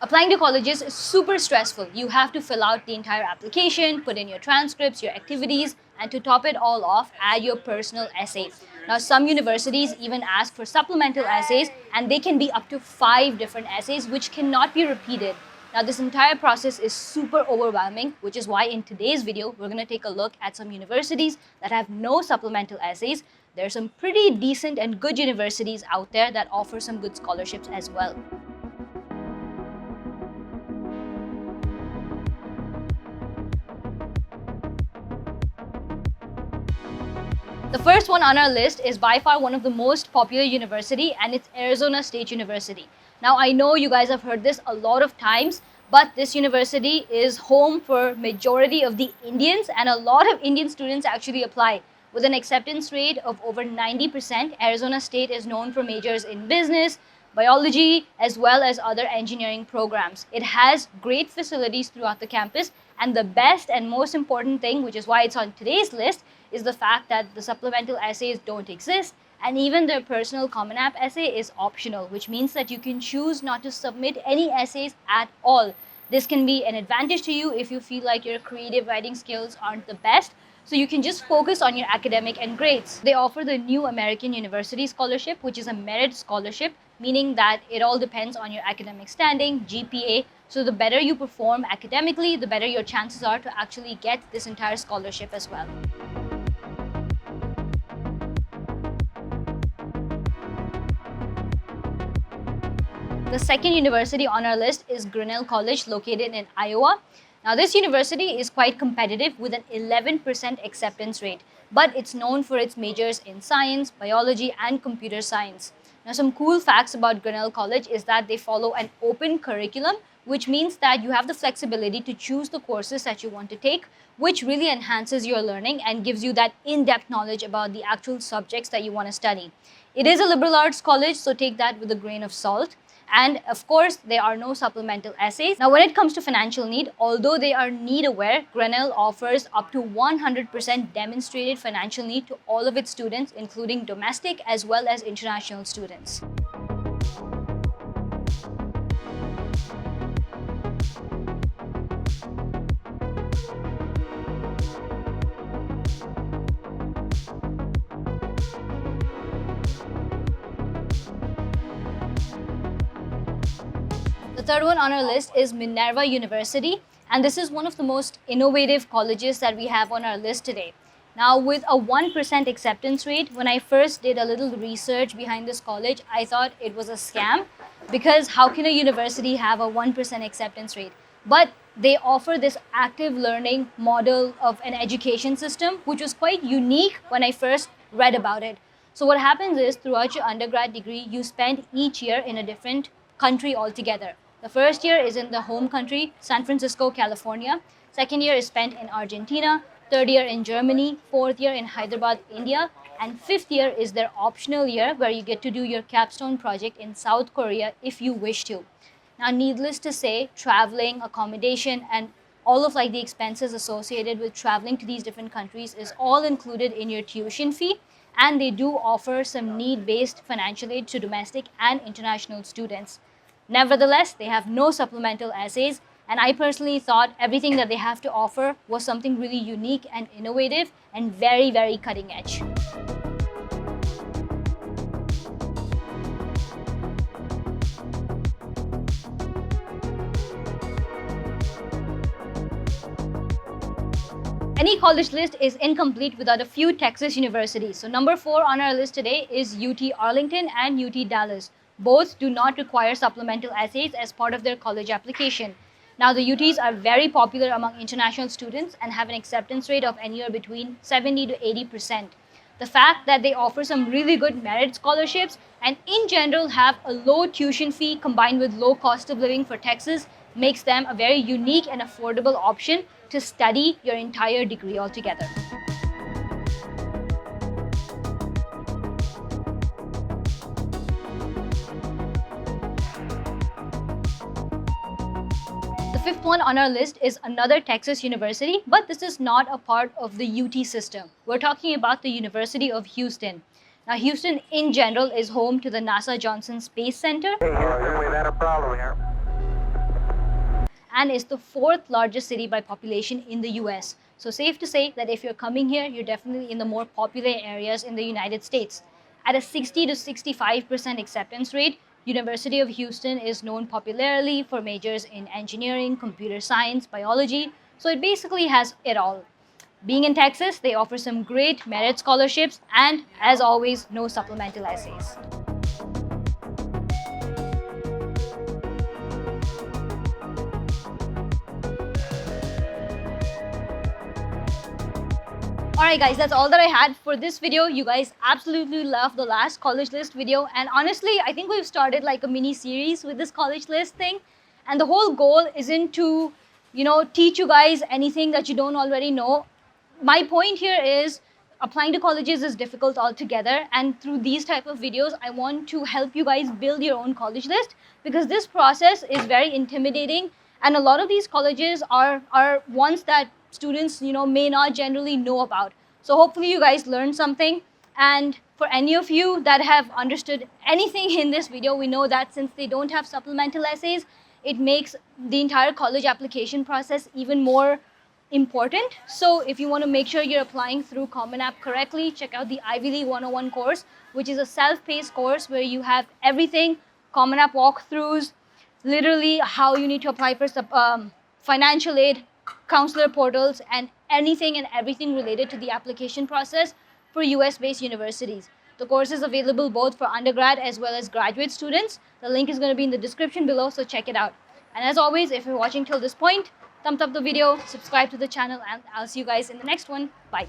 Applying to colleges is super stressful. You have to fill out the entire application, put in your transcripts, your activities, and to top it all off, add your personal essay. Now, some universities even ask for supplemental essays, and they can be up to 5 different essays, which cannot be repeated. Now, this entire process is super overwhelming, which is why in today's video, we're going to take a look at some universities that have no supplemental essays. There are some pretty decent and good universities out there that offer some good scholarships as well. The first one on our list is by far one of the most popular university, and it's Arizona State University. Now, I know you guys have heard this a lot of times, but this university is home for majority of the Indians, and a lot of Indian students actually apply. With an acceptance rate of over 90%, Arizona State is known for majors in business, biology, as well as other engineering programs. It has great facilities throughout the campus, and the best and most important thing, which is why it's on today's list, is the fact that the supplemental essays don't exist, and even their personal Common App essay is optional, which means that you can choose not to submit any essays at all. This can be an advantage to you if you feel like your creative writing skills aren't the best, so you can just focus on your academic and grades. They offer the New American University Scholarship, which is a merit scholarship, meaning that it all depends on your academic standing, GPA. So the better you perform academically, the better your chances are to actually get this entire scholarship as well. The second university on our list is Grinnell College, located in Iowa. Now, this university is quite competitive with an 11% acceptance rate, but it's known for its majors in science, biology, and computer science. Now, some cool facts about Grinnell College is that they follow an open curriculum, which means that you have the flexibility to choose the courses that you want to take, which really enhances your learning and gives you that in-depth knowledge about the actual subjects that you want to study. It is a liberal arts college, so take that with a grain of salt. And of course, there are no supplemental essays. Now, when it comes to financial need, although they are need aware, Grinnell offers up to 100% demonstrated financial need to all of its students, including domestic as well as international students. The third one on our list is Minerva University, and this is one of the most innovative colleges that we have on our list today. Now, with a 1% acceptance rate, when I first did a little research behind this college, I thought it was a scam, because how can a university have a 1% acceptance rate? But they offer this active learning model of an education system, which was quite unique when I first read about it. So what happens is, throughout your undergrad degree, you spend each year in a different country altogether. The first year is in the home country, San Francisco, California. Second year is spent in Argentina. Third year in Germany. Fourth year in Hyderabad, India. And fifth year is their optional year, where you get to do your capstone project in South Korea if you wish to. Now, needless to say, traveling, accommodation, and all of the expenses associated with traveling to these different countries is all included in your tuition fee. And they do offer some need-based financial aid to domestic and international students. Nevertheless, they have no supplemental essays, and I personally thought everything that they have to offer was something really unique and innovative and very, very cutting edge. Any college list is incomplete without a few Texas universities. So number 4 on our list today is UT Arlington and UT Dallas. Both do not require supplemental essays as part of their college application. Now, the UTs are very popular among international students and have an acceptance rate of anywhere between 70 to 80%. The fact that they offer some really good merit scholarships and in general have a low tuition fee combined with low cost of living for Texas makes them a very unique and affordable option to study your entire degree altogether. The fifth one on our list is another Texas university, but this is not a part of the UT system. We're talking about the University of Houston. Now, Houston in general is home to the NASA Johnson Space Center. Hey, Houston, we've had a problem here. and is the 4th largest city by population in the US. So safe to say that if you're coming here, you're definitely in the more popular areas in the United States. At a 60 to 65% acceptance rate, University of Houston is known popularly for majors in engineering, computer science, biology, so it basically has it all. Being in Texas, they offer some great merit scholarships and, as always, no supplemental essays. Alright guys, that's all that I had for this video. You guys absolutely loved the last college list video, and honestly, I think we've started like a mini series with this college list thing, and the whole goal isn't to, teach you guys anything that you don't already know. My point here is applying to colleges is difficult altogether, and through these type of videos I want to help you guys build your own college list, because this process is very intimidating, and a lot of these colleges are ones that students may not generally know about. So hopefully you guys learned something, and for any of you that have understood anything in this video, we know that since they don't have supplemental essays, it makes the entire college application process even more important. So if you want to make sure you're applying through Common App correctly, check out the Ivy League 101 course, which is a self-paced course where you have everything, Common App walkthroughs, literally how you need to apply for financial aid, counselor portals, and anything and everything related to the application process for US-based universities. The course is available both for undergrad as well as graduate students. The link is going to be in the description below, so check it out. And as always, if you're watching till this point, thumbs up the video, subscribe to the channel, and I'll see you guys in the next one. Bye.